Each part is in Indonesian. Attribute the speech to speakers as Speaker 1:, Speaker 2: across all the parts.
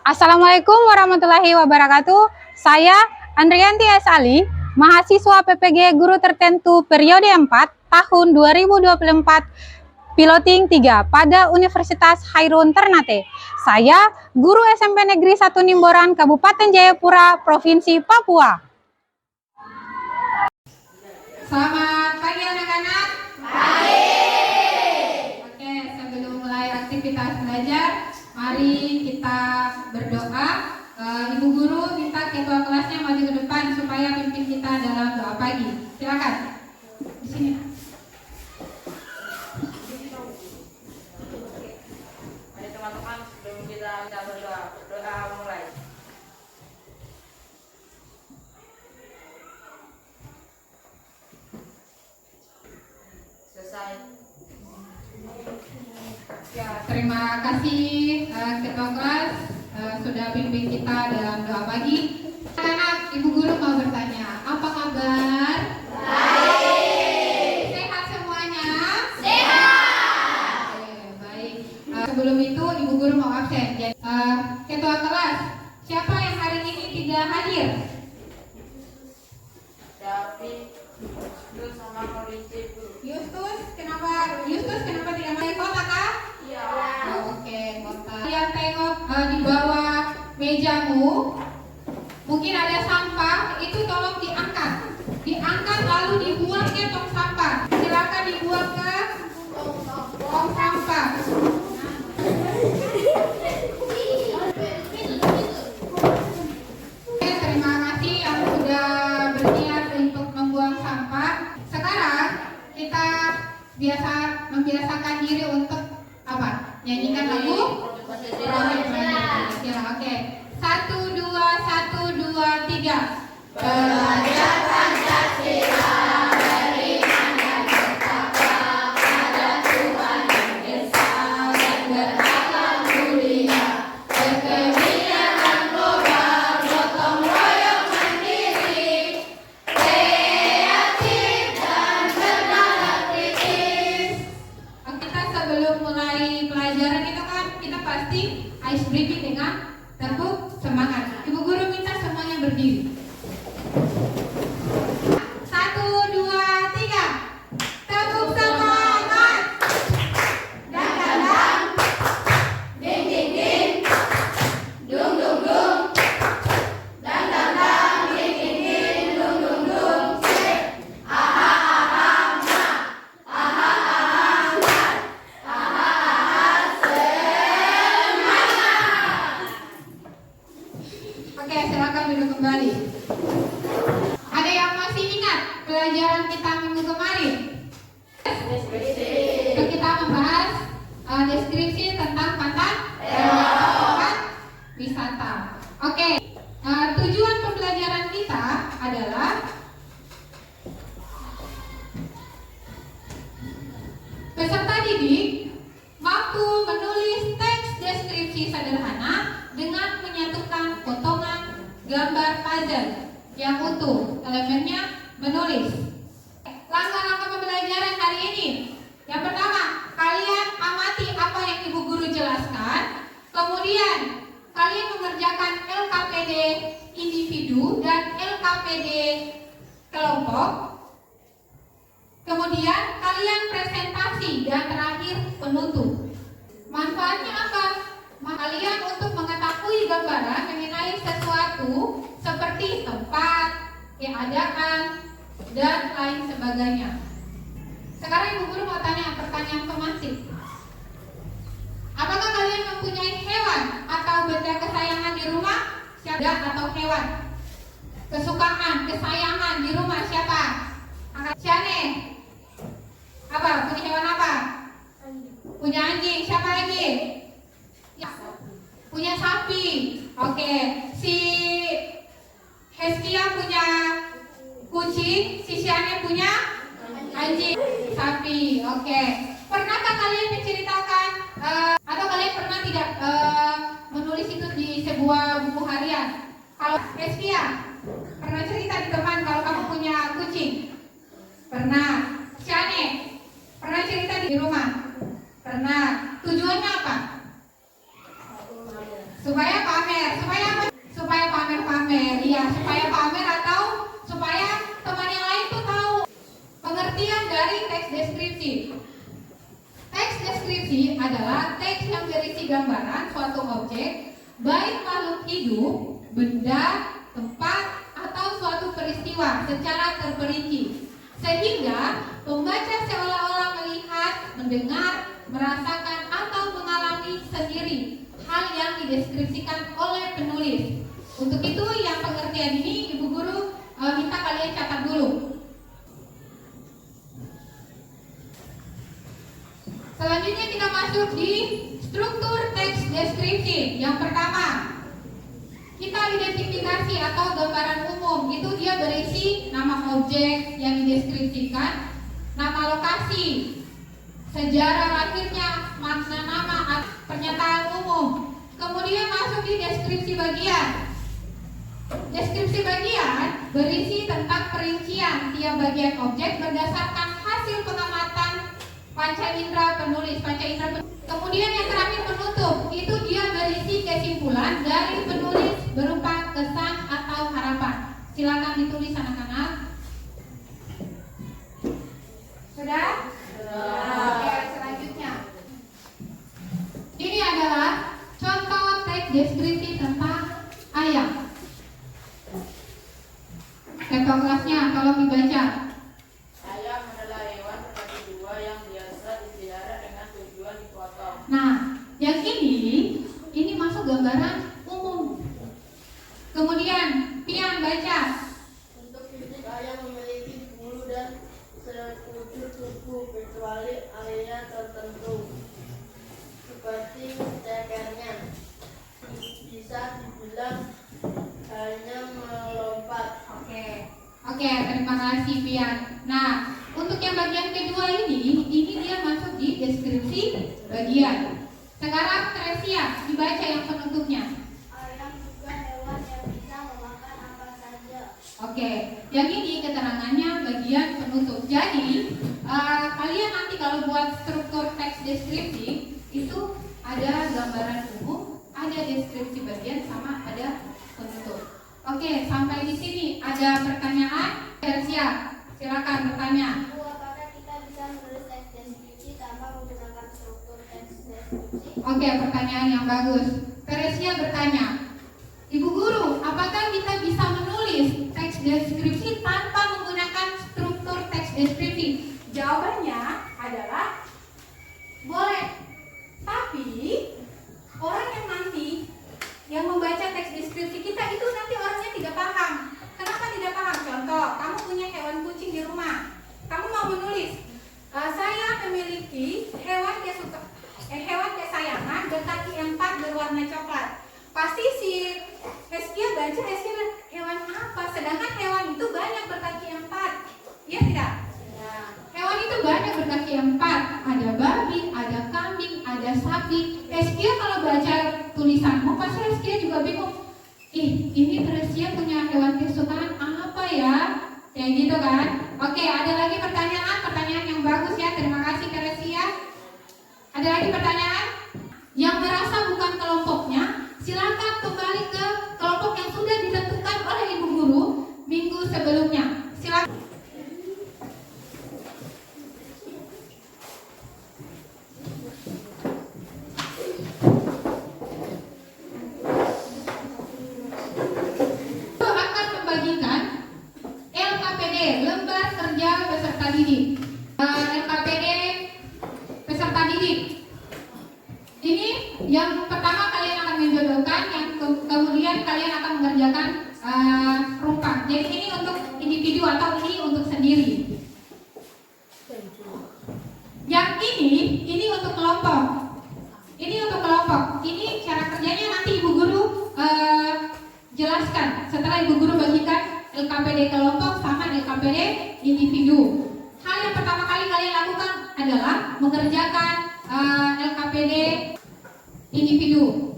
Speaker 1: Assalamualaikum warahmatullahi wabarakatuh. Saya Andrianti S. Ali, mahasiswa PPG Guru Tertentu periode 4 tahun 2024 Piloting 3 pada Universitas Hairun Ternate. Saya guru SMP Negeri 1 Nimboran, Kabupaten Jayapura, Provinsi Papua. Selamat pagi anak-anak. Pagi. Oke, sebelum mulai aktivitas belajar, mari kita berdoa. Ibu guru minta ketua kelasnya maju ke depan supaya pimpin kita dalam doa pagi. Silakan. Di sini.
Speaker 2: Mari teman-teman, sebelum kita berdoa mulai. Selesai.
Speaker 1: Ya, terima kasih ketua kelas sudah bimbing kita dalam doa pagi. Anak-anak, ibu guru mau bertanya, apa kabar? Baik. Sehat semuanya? Sehat. Oke, baik. Sebelum itu ibu guru mau absen. Jadi, ketua kelas, siapa yang hari ini tidak hadir?
Speaker 2: David, Yustus sama Korinci, Bu.
Speaker 1: Yustus, kenapa tidak main kota kah?
Speaker 2: Iya.
Speaker 1: Oh, oke, kota. Kalian tengok di bawah mejamu, mungkin ada sampah, itu tolong diangkat lalu dibuang ke tong sampah. Silakan dibuang ke tong sampah. Oke, terima kasih yang sudah berniat untuk membuang sampah. Sekarang kita membiasakan diri untuk apa? Nyanyikan lagu Pancasila. Oke. 1 2 1 2 3. Belajar Pancasila beriman dan bertakwa pada Tuhan Yang Esa dan berakhlak mulia, berkebijakan global, gotong royong mandiri, kreatif dan bernalar kritis. Kita sebelum mulai pelajaran itu kan kita pasti ice breaking dengan tepuk semangat. Ibu guru minta semuanya berdiri. 1 2 3. Tepuk semangat. Dang dang dang. Ding ding ding. Dung dung dung. Dang dang dang. Ding ding ding. Dung dung dung. Aha aha ma. Aha aha ma. Aha aha semangat. Oke, silakan duduk kembali. Ada yang masih ingat pelajaran kita minggu kemarin? Kita membahas deskripsi tentang pantai wisata. Oke, tujuan pembelajaran kita adalah peserta didik mampu menulis teks deskripsi sederhana dengan menyatukan potongan gambar puzzle yang utuh. Elemennya menulis. Langkah-langkah pembelajaran hari ini. Yang pertama, kalian amati apa yang ibu guru jelaskan. Kemudian, kalian mengerjakan LKPD individu dan LKPD kelompok. Kemudian, kalian presentasi dan terakhir penutup. Manfaatnya apa? Kalian untuk mengetahui gambaran mengenai sesuatu seperti tempat, keadaan, dan lain sebagainya. Sekarang ibu guru mau tanya pertanyaan pemancing. Apakah kalian mempunyai hewan atau benda kesayangan di rumah? Siapa atau hewan? Kesukaan, kesayangan di rumah siapa? Angkat Siane. Apa? Punya hewan apa? Punya anjing. Siapa lagi? Ya. Punya sapi. Oke. Si Heskia punya kucing, si Siane punya anjing, sapi. Oke. Pernahkah kalian menceritakan atau kalian pernah tidak menulis itu di sebuah buku harian? Kalau Heskia pernah cerita di teman kalau kamu punya kucing? Pernah. Siane pernah cerita di rumah? Pernah. Tujuannya apa? Supaya pamer. gambaran suatu objek, baik makhluk hidup, benda, tempat, atau suatu peristiwa secara terperinci, sehingga pembaca seolah-olah melihat, mendengar, merasakan, atau mengalami sendiri hal yang dideskripsikan oleh penulis. Untuk itu yang pengertian ini Ibu Guru minta kalian catat dulu. Selanjutnya kita masuk di struktur teks deskripsi. Yang pertama, kita identifikasi atau gambaran umum. Itu dia berisi nama objek yang dideskripsikan, nama lokasi, sejarah lahirnya, makna nama, pernyataan umum. Kemudian masuk di deskripsi bagian. Deskripsi bagian berisi tentang perincian tiap bagian objek berdasarkan hasil pengamatan panca indera penulis. Kemudian yang terakhir penutup, itu dia berisi kesimpulan dari penulis berupa kesan atau harapan. Silakan ditulis anak-anak. Sudah? Oke, selanjutnya. Ini adalah contoh teks deskripsi tentang ayam. Contoh kelasnya kalau dibaca.
Speaker 2: Ayam adalah hewan berkaki dua yang biasa dipelihara dengan tujuan dipotong.
Speaker 1: Nah, yang ini masuk gambaran umum. Kemudian, Pian baca.
Speaker 3: Untuk fisik ayam memiliki bulu dan sekujur tubuh kecuali area tertentu seperti cekernya. Bisa dibilang hanya melompat.
Speaker 1: Oke, terima kasih Pian. Nah, untuk yang bagian kedua ini dia masuk di deskripsi bagian. Sekarang Teresia, dibaca yang penutupnya.
Speaker 3: Ayam juga hewan yang bisa memakan apa saja.
Speaker 1: Oke, yang ini keterangannya bagian penutup. Jadi, kalian nanti kalau buat struktur teks deskripsi itu ada gambaran umum, ada deskripsi bagian, sama ada penutup. Oke, sampai di sini ada pertanyaan? Teresia, silakan bertanya.
Speaker 3: Bu, apakah kita bisa menulis teks deskripsi tanpa menggunakan struktur teks deskripsi?
Speaker 1: Oke, pertanyaan yang bagus. Teresia bertanya, Ibu Guru, apakah kita bisa menulis teks deskripsi tanpa menggunakan struktur teks deskripsi? Jawabannya adalah boleh. Tapi orang yang nanti yang membaca teks deskripsi kita itu nanti orangnya tidak paham. Kenapa tidak paham? Contoh, kamu punya hewan kucing di rumah. Kamu mau menulis, saya memiliki hewan kesayangan berkaki 4 berwarna coklat. Pasti si Heskia baca, hewan apa? Sedangkan hewan itu banyak berkaki 4. Iya tidak?
Speaker 3: Ya.
Speaker 1: Hewan itu banyak berkaki 4. Ada babi, ada kambing, ada sapi. Heskia kalau baca tulisanmu pasti Heskia juga bingung. Ini Teresia punya hewan kesukaan apa ya? Kayak gitu kan? Oke, ada lagi pertanyaan yang bagus ya. Terima kasih Teresia. Ada lagi pertanyaan? Yang merasa bukan kelompoknya, silakan kembali ke kelompok yang sudah ditentukan oleh Ibu Guru minggu sebelumnya. Silakan. Akan membagikan LKPD, lembar kerja peserta didik. LKPD peserta didik. Ini yang pertama kalian akan menjodohkan, yang kemudian kalian akan mengerjakan rumpang. Jadi ini untuk individu atau ini untuk sendiri. Yang ini untuk kelompok. Ini untuk kelompok. Ini cara kerjanya nanti Ibu Guru jelaskan setelah Ibu Guru bagikan LKPD kelompok sama LKPD individu. Hal yang pertama kali kalian lakukan adalah mengerjakan LKPD individu.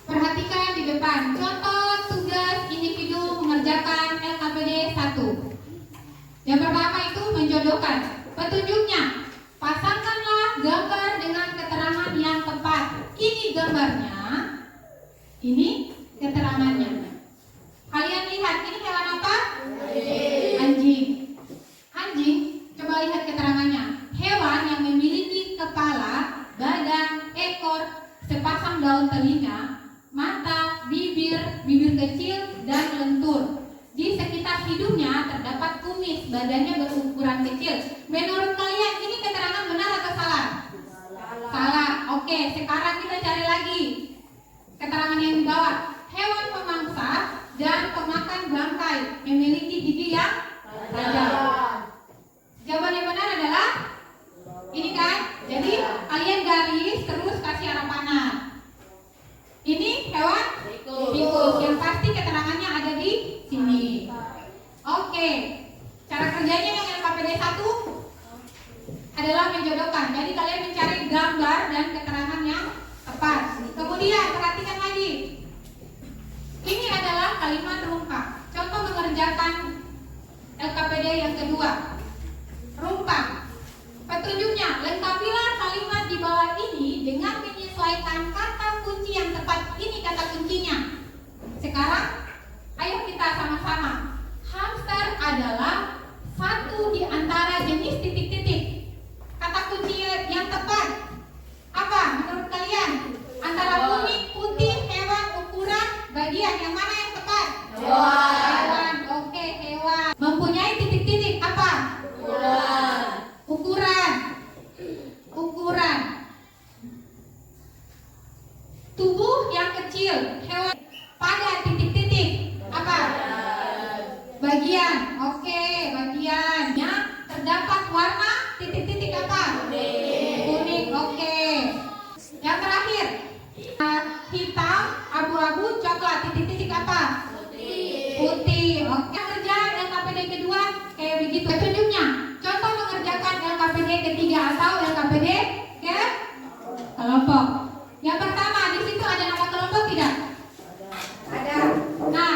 Speaker 1: Perhatikan di depan. Contoh tugas individu mengerjakan LKPD 1. Yang pertama itu menjodohkan. Petunjuknya, pasangkanlah gambar dengan keterangan yang tepat. Ini gambarnya, ini keterangannya. Kalian lihat, ini hewan apa? Anjing. Anjing, coba lihat keterangannya. Hewan yang memiliki kepala, badan, ekor, sepasang daun telinga, mata, bibir kecil, dan lentur. Di sekitar hidungnya terdapat kumis, badannya berukuran kecil. Menurut kalian ini keterangan benar atau salah? Salah. Oke, sekarang kita cari lagi keterangan yang di bawah. Hewan pemangsa dan pemakan bangkai, memiliki gigi yang tajam. Jawaban yang benar adalah ini kan? Jadi kalian garis terus kasih arah panah. Ini hewan tikus. Yang pasti keterangannya ada di sini. Oke. Cara kerjanya yang LKPD 1 adalah menjodohkan. Jadi kalian mencari gambar dan keterangan yang tepat. Kemudian perhatikan lagi. Ini adalah kalimat rumpah. Contoh mengerjakan LKPD yang kedua. Rumpah. Petunjuknya, lengkapilah kalimat di bawah ini dengan menyesuaikan kata kunci yang tepat. Ini kata kuncinya. Sekarang, ayo kita sama-sama. Hamster adalah satu di antara jenis titik-titik. Kata kunci yang tepat apa menurut kalian? Antara kuning, putih, hewan, ukuran, bagian yang mana yang tepat? Hewan. Oke, hewan. Mempunyai titik-titik apa? Ukuran. Tubuh yang kecil, hewan pada titik-titik apa? Bagian. Oke, bagiannya terdapat warna titik-titik apa? Kuning. Oke. Yang terakhir, hitam, abu-abu, coklat, titik-titik apa? Putih. Oke. Kerjaan LKPD kedua kayak begitu. Petunjuknya, contoh mengerjakan LKPD ketiga atau LKPD ke kelompok. Yang pertama, di situ ada nama kelompok tidak? Ada. Nah,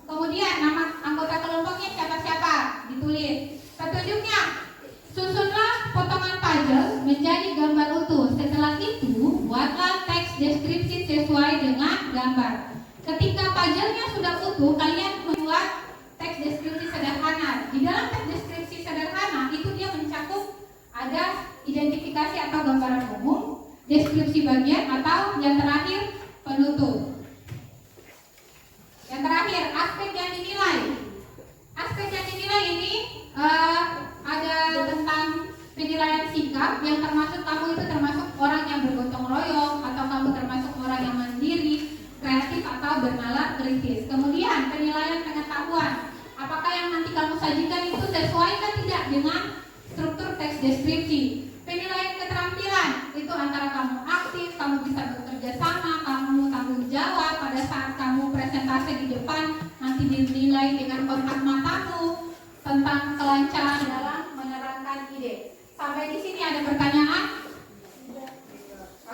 Speaker 1: kemudian nama anggota kelompoknya siapa-siapa? Ditulis. Petunjuknya, susunlah potongan puzzle menjadi gambar utuh. Setelah itu, buatlah teks deskripsi sesuai dengan gambar. Ketika puzzle-nya sudah utuh, kalian membuat teks deskripsi sederhana. Di dalam teks deskripsi sederhana itu dia mencakup ada identifikasi atau gambaran umum, deskripsi bagian, atau yang terakhir penutup. Yang terakhir, aspek yang dinilai. Aspek yang dinilai ini ada tentang penilaian sikap, yang termasuk kamu itu termasuk orang yang bergotong royong, atau kamu termasuk orang yang mandiri, kreatif, atau bernalar kritis. Kemudian penilaian pengetahuan, apakah yang nanti kamu sajikan itu sesuai atau tidak dengan struktur teks deskripsi. Penilaian keterampilan itu antara kamu aktif, kamu bisa bekerja sama, kamu tanggung jawab pada saat kamu presentasi di depan, nanti dinilai dengan kontak matamu, tentang kelancaran dalam menerangkan ide. Sampai di sini ada pertanyaan?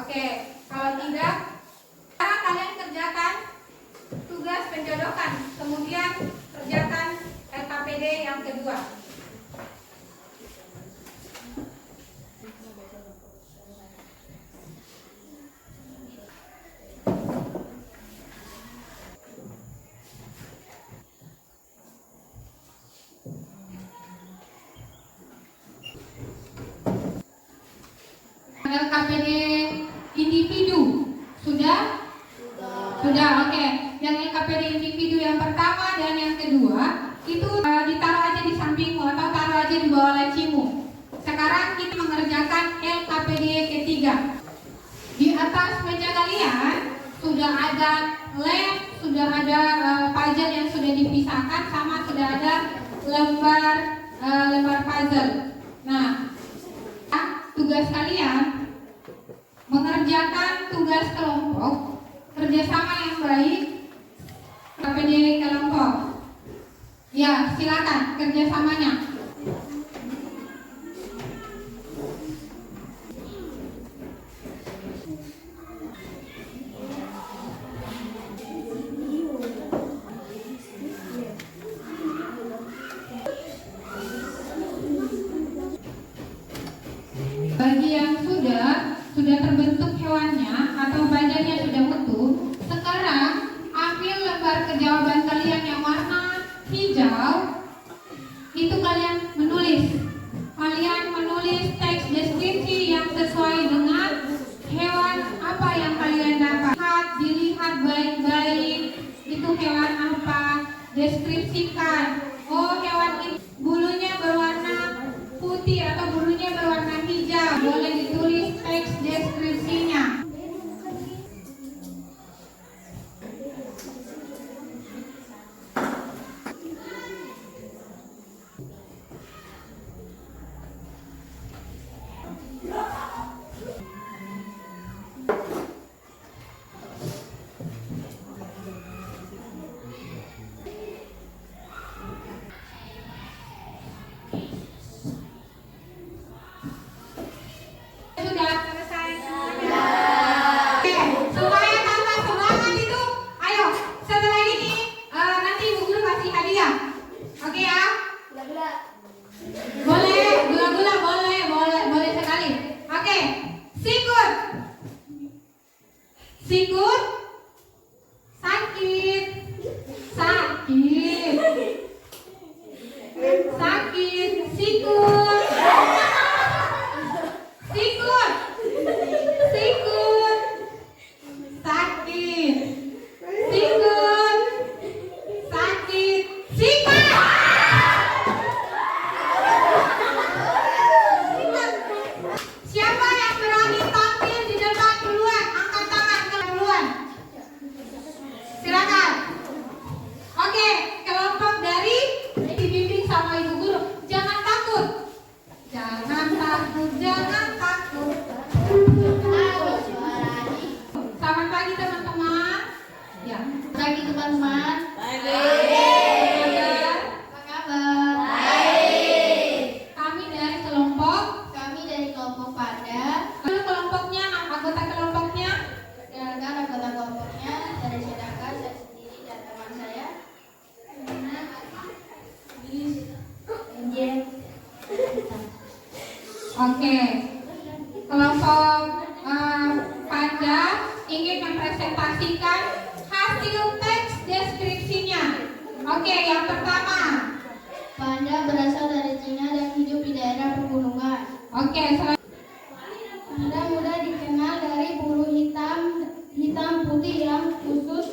Speaker 1: Oke, kalau tidak, sekarang kalian kerjakan tugas penjodohan, kemudian kerjakan LKPD yang kedua. LKPD individu sudah? Sudah, oke. Yang LKPD individu yang pertama dan yang kedua itu ditaruh aja di sampingmu atau taruh aja di bawah lacimu. Sekarang kita mengerjakan LKPD ketiga. Di atas meja kalian sudah ada lem, sudah ada puzzle yang sudah dipisahkan, sama sudah ada lembar puzzle. Nah, tugas kalian mengerjakan tugas kelompok, kerjasama yang baik, KPD kelompok. Ya, silakan kerjasamanya. Bagi yang sudah terbentuk hewannya atau badannya sudah utuh, sekarang ambil lembar kejawaban kalian yang warna hijau. Itu kalian menulis teks deskripsi yang sesuai dengan hewan apa yang kalian dapat. Dilihat baik-baik, itu hewan apa, deskripsikan. Oh, hewan ini bulunya berwarna putih atau bulunya berwarna hijau. Boleh ditulis teks deskripsinya. Sudah selesai? Oke, supaya tambah semangat itu, ayo setelah ini nanti Ibu Guru kasih hadiah. Oke ya? Boleh, gula-gula boleh sekali. Oke, sikut. Sikut. Sakit. Sikut. Sikut. Sakit. Sikut. Sakit. Sikut. Siapa yang berani tampil di depan duluan? Angkat tangan duluan. Silakan. Oke, kelompok dari dibimbing sama Ibu Guru. Jangan takut. Selamat pagi teman-teman. Ya.
Speaker 3: Pagi teman-teman. Apa kabar?
Speaker 1: Kami dari kelompok.
Speaker 3: Kami dari kelompok Panda.
Speaker 1: Lalu kelompoknya, anggota kelompoknya.
Speaker 3: Perkenalkan anggota kelompoknya dari Sedangkan saya sendiri dan teman saya.
Speaker 1: Oke. Kelompok Panda ingin mempresentasikan hasil teks deskripsinya. Oke, yang pertama.
Speaker 3: Panda berasal dari Cina dan hidup di daerah pegunungan.
Speaker 1: Oke,
Speaker 3: Panda mudah dikenal dari bulu hitam putih yang khusus,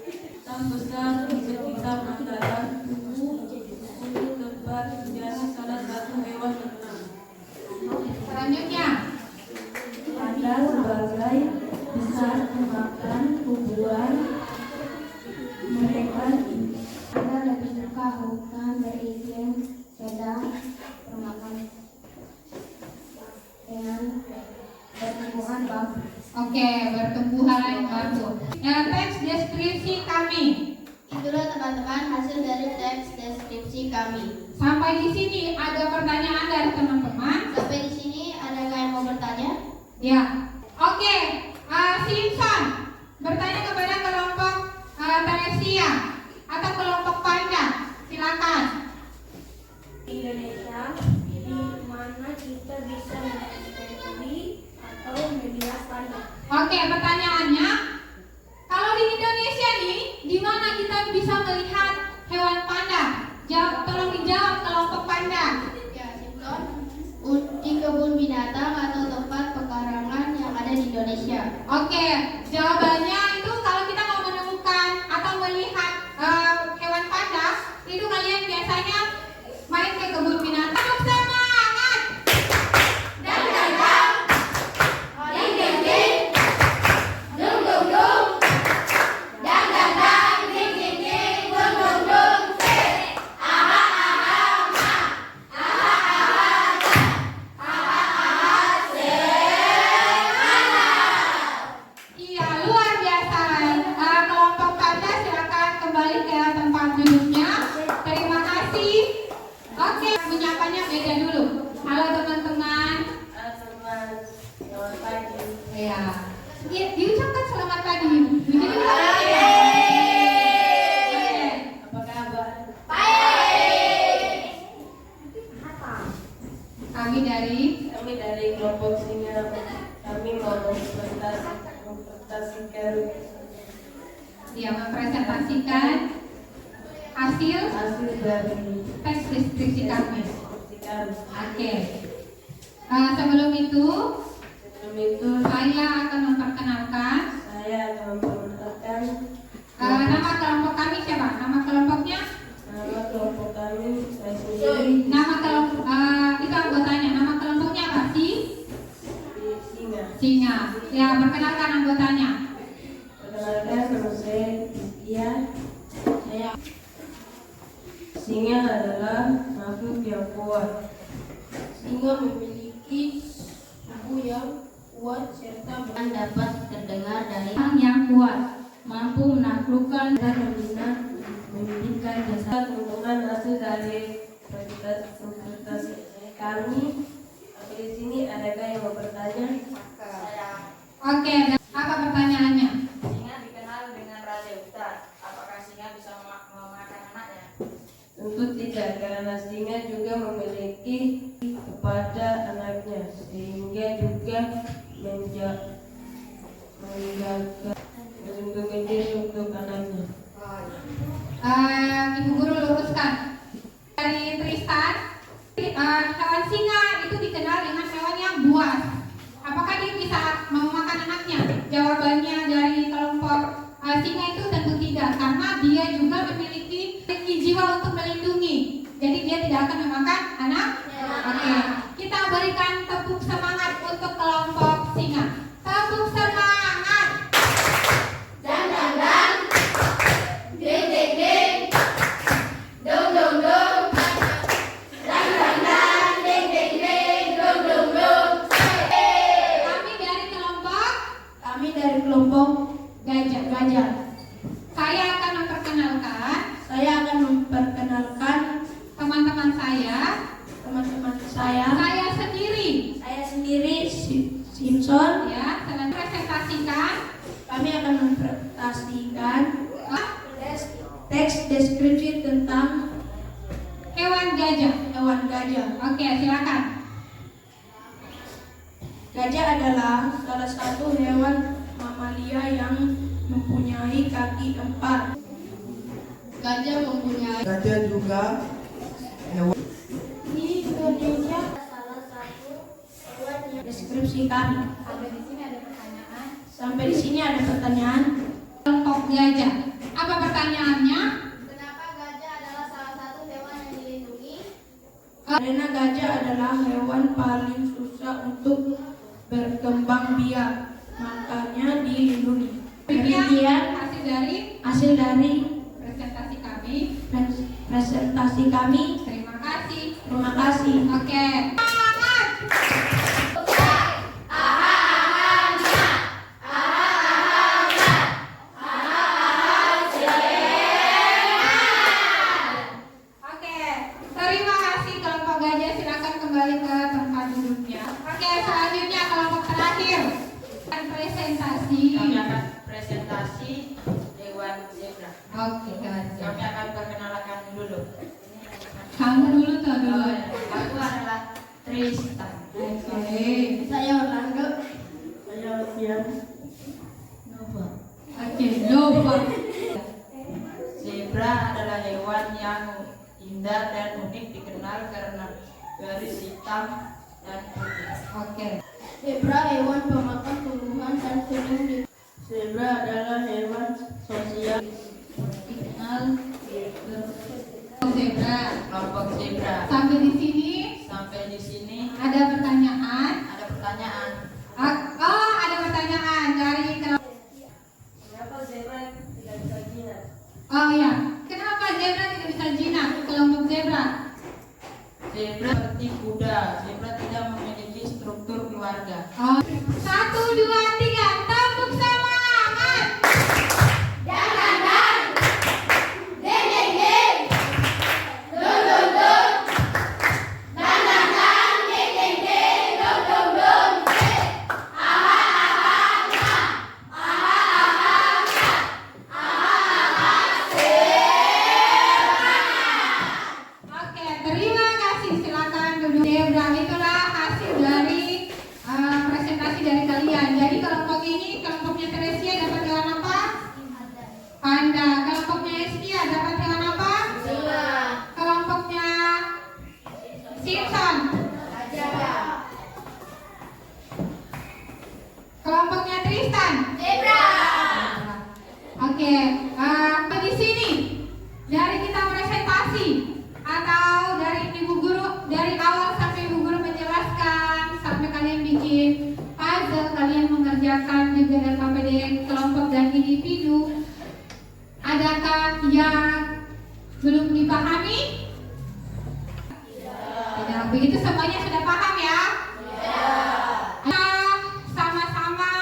Speaker 2: Hitam besar, kulit hitam antara kulit lebar menjadi salah satu hewan terkenal.
Speaker 1: selanjutnya.
Speaker 4: Panda sebagai besar memakan tumbuhan mereka
Speaker 3: Panda lebih suka hutan beriklim sedang bermakan dengan bertumbuhan bambu.
Speaker 1: Oke, bertumbuhan bambu. Nah, teks deskripsi kami.
Speaker 3: Itulah teman-teman hasil dari teks deskripsi kami.
Speaker 1: Sampai di sini ada pertanyaan dari teman-teman.
Speaker 3: Sampai di sini ada yang mau bertanya?
Speaker 1: Ya. Oke, Simpson bertanya kepada kelompok Teresia atau kelompok Panda. Silakan.
Speaker 4: Indonesia di mana kita bisa menelusuri atau melihat panda.
Speaker 1: Oke, pertanyaannya, kalau di Indonesia nih, di mana kita bisa melihat hewan panda? Tolong dijawab kelompok Panda.
Speaker 3: Ya, Simpson. Di kebun binatang atau tempat pekarangan yang ada di Indonesia.
Speaker 1: Oke, jawabannya itu kalau kita mau menemukan atau melihat hewan panda, itu kalian biasanya main ke kebun binatang. Tepuk semangat. Dan dadang. Ding ding ding. Dung dung dung. Dan dadang. Ding ding ding. Dung dung dung. Aha aha ma. Aha aha da. Aha aha semana. Iya, luar biasa. Kelompok Panda silakan kembali ke tempat duduknya. Terima kasih. Oke, menyapanya beda dulu. Halo teman-teman.
Speaker 2: Selamat pagi.
Speaker 1: Ya, diucapkan selamat pagi. Begini
Speaker 2: Oke. Apa kabar?
Speaker 1: Kami dari
Speaker 2: Kami dari kelompok Singa, kami mau mempresentasikan
Speaker 1: Ya, mempresentasikan hasil
Speaker 2: dari
Speaker 1: teks deskripsi kami.
Speaker 2: diskusikan.
Speaker 1: Oke. Sebelum itu, saya akan memperkenalkan
Speaker 2: Saya akan memperkenalkan
Speaker 1: nama kelompok kami siapa? Nama kelompoknya?
Speaker 2: nama kelompok kami. Saya sendiri
Speaker 1: Nama kelompok itu anggotanya. Nama kelompoknya apa sih?
Speaker 2: di Singa.
Speaker 1: Singa. Ya, perkenalkan anggotanya.
Speaker 2: Perkenalkan, nama saya Tia. Singa adalah makhluk yang kuat.
Speaker 3: Singa memiliki tubuh yang kuat serta dapat terdengar dari
Speaker 1: Orang yang kuat.
Speaker 3: mampu menaklukkan
Speaker 2: Dan memberikan jasa temukan hasil dari presentasi kami. Oke, di sini adakah yang mau bertanya?
Speaker 1: Oke, dan apa pertanyaannya?
Speaker 5: Singa dikenal dengan raja hutan. Apakah singa bisa memakan anaknya?
Speaker 2: Tentu tidak, karena singa juga memiliki kepada anaknya, sehingga juga menjaga melindungi diri untuk anaknya.
Speaker 1: Ibu guru luruskan. Dari Tristan, hewan singa itu dikenal dengan hewan yang buas. Apakah dia bisa memakan anaknya? Jawabannya dari kelompok singa itu tentu tidak, karena dia juga memiliki jiwa untuk melindungi. Jadi dia tidak akan memakan anak. Oke, kita berikan tepuk semangat untuk kelompok singa. Tepuk semangat. Kami dari kelompok gajah. Saya akan memperkenalkan teman-teman saya. Saya sendiri
Speaker 3: Simpson.
Speaker 1: ya, dengan presentasikan
Speaker 3: Kami akan mempresentasikan teks deskripsi tentang
Speaker 1: hewan gajah. Oke, silakan.
Speaker 3: Gajah adalah salah satu hewan mamalia yang mempunyai kaki 4. Gajah mempunyai
Speaker 6: Gajah juga hewan.
Speaker 3: di Indonesia salah satu hewan yang deskripsi kami.
Speaker 1: Sampai di sini ada pertanyaan.
Speaker 3: Sampai di sini ada pertanyaan.
Speaker 1: Kelompok gajah. Apa pertanyaannya?
Speaker 3: Kenapa gajah adalah salah satu hewan yang dilindungi?
Speaker 2: Karena gajah adalah hewan paling susah untuk berkembang biak, makanya dilindungi.
Speaker 1: Demikian hasil dari presentasi kami. Terima kasih. Oke. Semangat. Oke, terima kasih kelompok gajah. Silakan kembali ke tempat duduknya. Oke, selanjutnya kelompok terakhir. Presentasi.
Speaker 5: Kami akan presentasi hewan zebra.
Speaker 1: Oke, hewan
Speaker 5: Kami
Speaker 1: zebra.
Speaker 5: akan perkenalkan dulu.
Speaker 1: Kamu dulu tuh dulu.
Speaker 5: Aku adalah Tristan.
Speaker 1: Oke.
Speaker 3: Saya Orlando.
Speaker 2: Saya Alfian.
Speaker 1: Oke, lupa.
Speaker 5: Zebra adalah hewan yang indah dan unik, dikenal karena garis hitam dan putih.
Speaker 1: Oke.
Speaker 3: Zebra hewan pemakan tumbuhan dan sering
Speaker 2: Zebra adalah hewan sosial.
Speaker 1: Dikenal zebra.
Speaker 5: Kelompok zebra.
Speaker 1: Sampai di sini
Speaker 5: Sampai di sini
Speaker 1: ada pertanyaan.
Speaker 5: ada pertanyaan.
Speaker 1: Oh, ada pertanyaan dari
Speaker 2: Kenapa zebra tidak bisa jinak?
Speaker 1: Oh ya, kenapa zebra tidak bisa jinak? Kelompok zebra.
Speaker 5: Zebra seperti kuda. Zebra tidak memiliki struktur keluarga.
Speaker 1: Oh, 1, 2, 3, tepuk semangat. Oke, terima kasih. Silakan duduk. Zebra itulah hasil dari Kelompoknya Tristan.
Speaker 3: Zebra.
Speaker 1: Oke, di sini dari kita presentasi atau dari ibu guru dari awal sampai ibu guru menjelaskan sampai kalian bikin puzzle, kalian mengerjakan juga LKPD kelompok dan individu. Adakah yang belum dipahami? Tidak. Begitu semuanya sudah paham ya? Kita sama-sama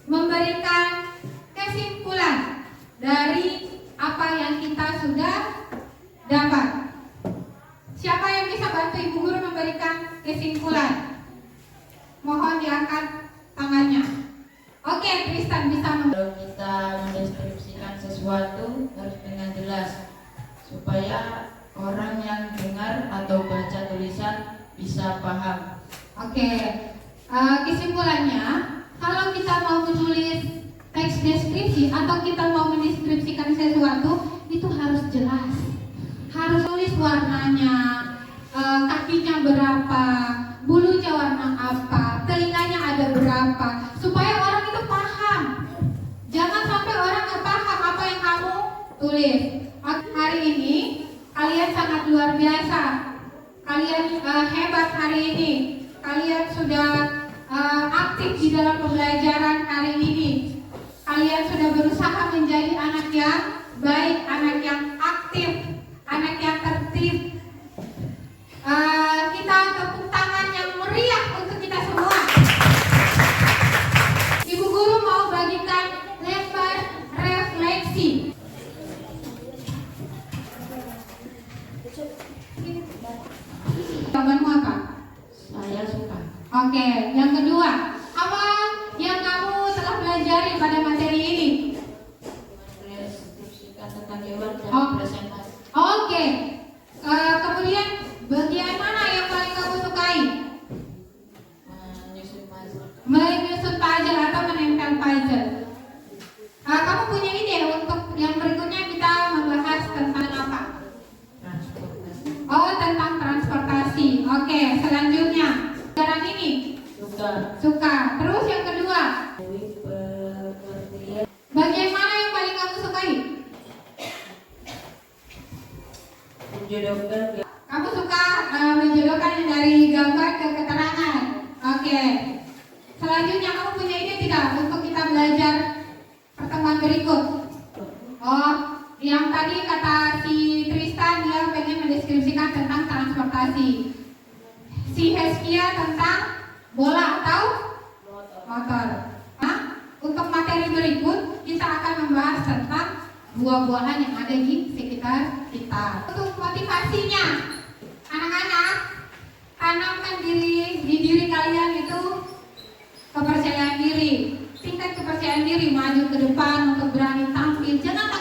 Speaker 1: memberikan kesimpulan dari apa yang kita sudah dapat. Siapa yang bisa bantu ibu guru memberikan kesimpulan? Mohon diangkat tangannya. Oke, Tristan bisa
Speaker 5: Kalau kita mendeskripsikan sesuatu harus dengan jelas supaya orang yang dengar atau baca tulisan bisa paham.
Speaker 1: Oke, kesimpulannya kalau kita mau menulis teks deskripsi atau kita mau mendeskripsikan sesuatu itu harus jelas, harus tulis warnanya, kakinya berapa, bulunya warna apa, telinganya ada berapa, supaya orang itu paham. Jangan sampai orang nggak paham apa yang kamu tulis. Hari ini kalian sangat luar biasa, kalian hebat hari ini. Kalian sudah aktif di dalam pembelajaran hari ini. Kalian sudah berusaha menjadi anak yang baik, anak yang aktif, anak yang tertib. Kita tepuk tangan yang meriah untuk kita semua. Ibu guru mau bagikan lembar refleksi. Jawabanmu apa?
Speaker 5: Saya suka.
Speaker 1: Oke, yang kedua, apa yang kamu telah pelajari pada materi ini?
Speaker 5: Mendeskripsikan tentang hewan dan
Speaker 1: Oh.
Speaker 5: presentasi.
Speaker 1: Oke, kemudian bagian mana yang paling kamu sukai?
Speaker 5: Menyusun puzzle.
Speaker 1: Menyusun puzzle atau menempel puzzle. Kamu punya ide untuk yang berikutnya kita membahas tentang apa?
Speaker 5: Transportasi.
Speaker 1: Oh, tentang transportasi. Oke, selanjutnya sekarang ini
Speaker 5: Suka.
Speaker 1: Terus yang kedua,
Speaker 2: pengertian
Speaker 1: bagian mana yang paling kamu sukai?
Speaker 2: menjodohkan
Speaker 1: Kamu suka menjodohkan yang dari gambar ke keterangan. Oke. Selanjutnya kamu punya ide tidak untuk kita belajar pertemuan berikut? Oh, yang tadi kata si Tristan dia pengen mendeskripsikan tentang transportasi. Si Heskia tentang bola atau motor. Nah, untuk materi berikut kita akan membahas tentang buah-buahan yang ada di sekitar kita. Untuk motivasinya, anak-anak tanamkan di diri kalian itu kepercayaan diri, tingkat kepercayaan diri, maju ke depan untuk berani tampil. Jangan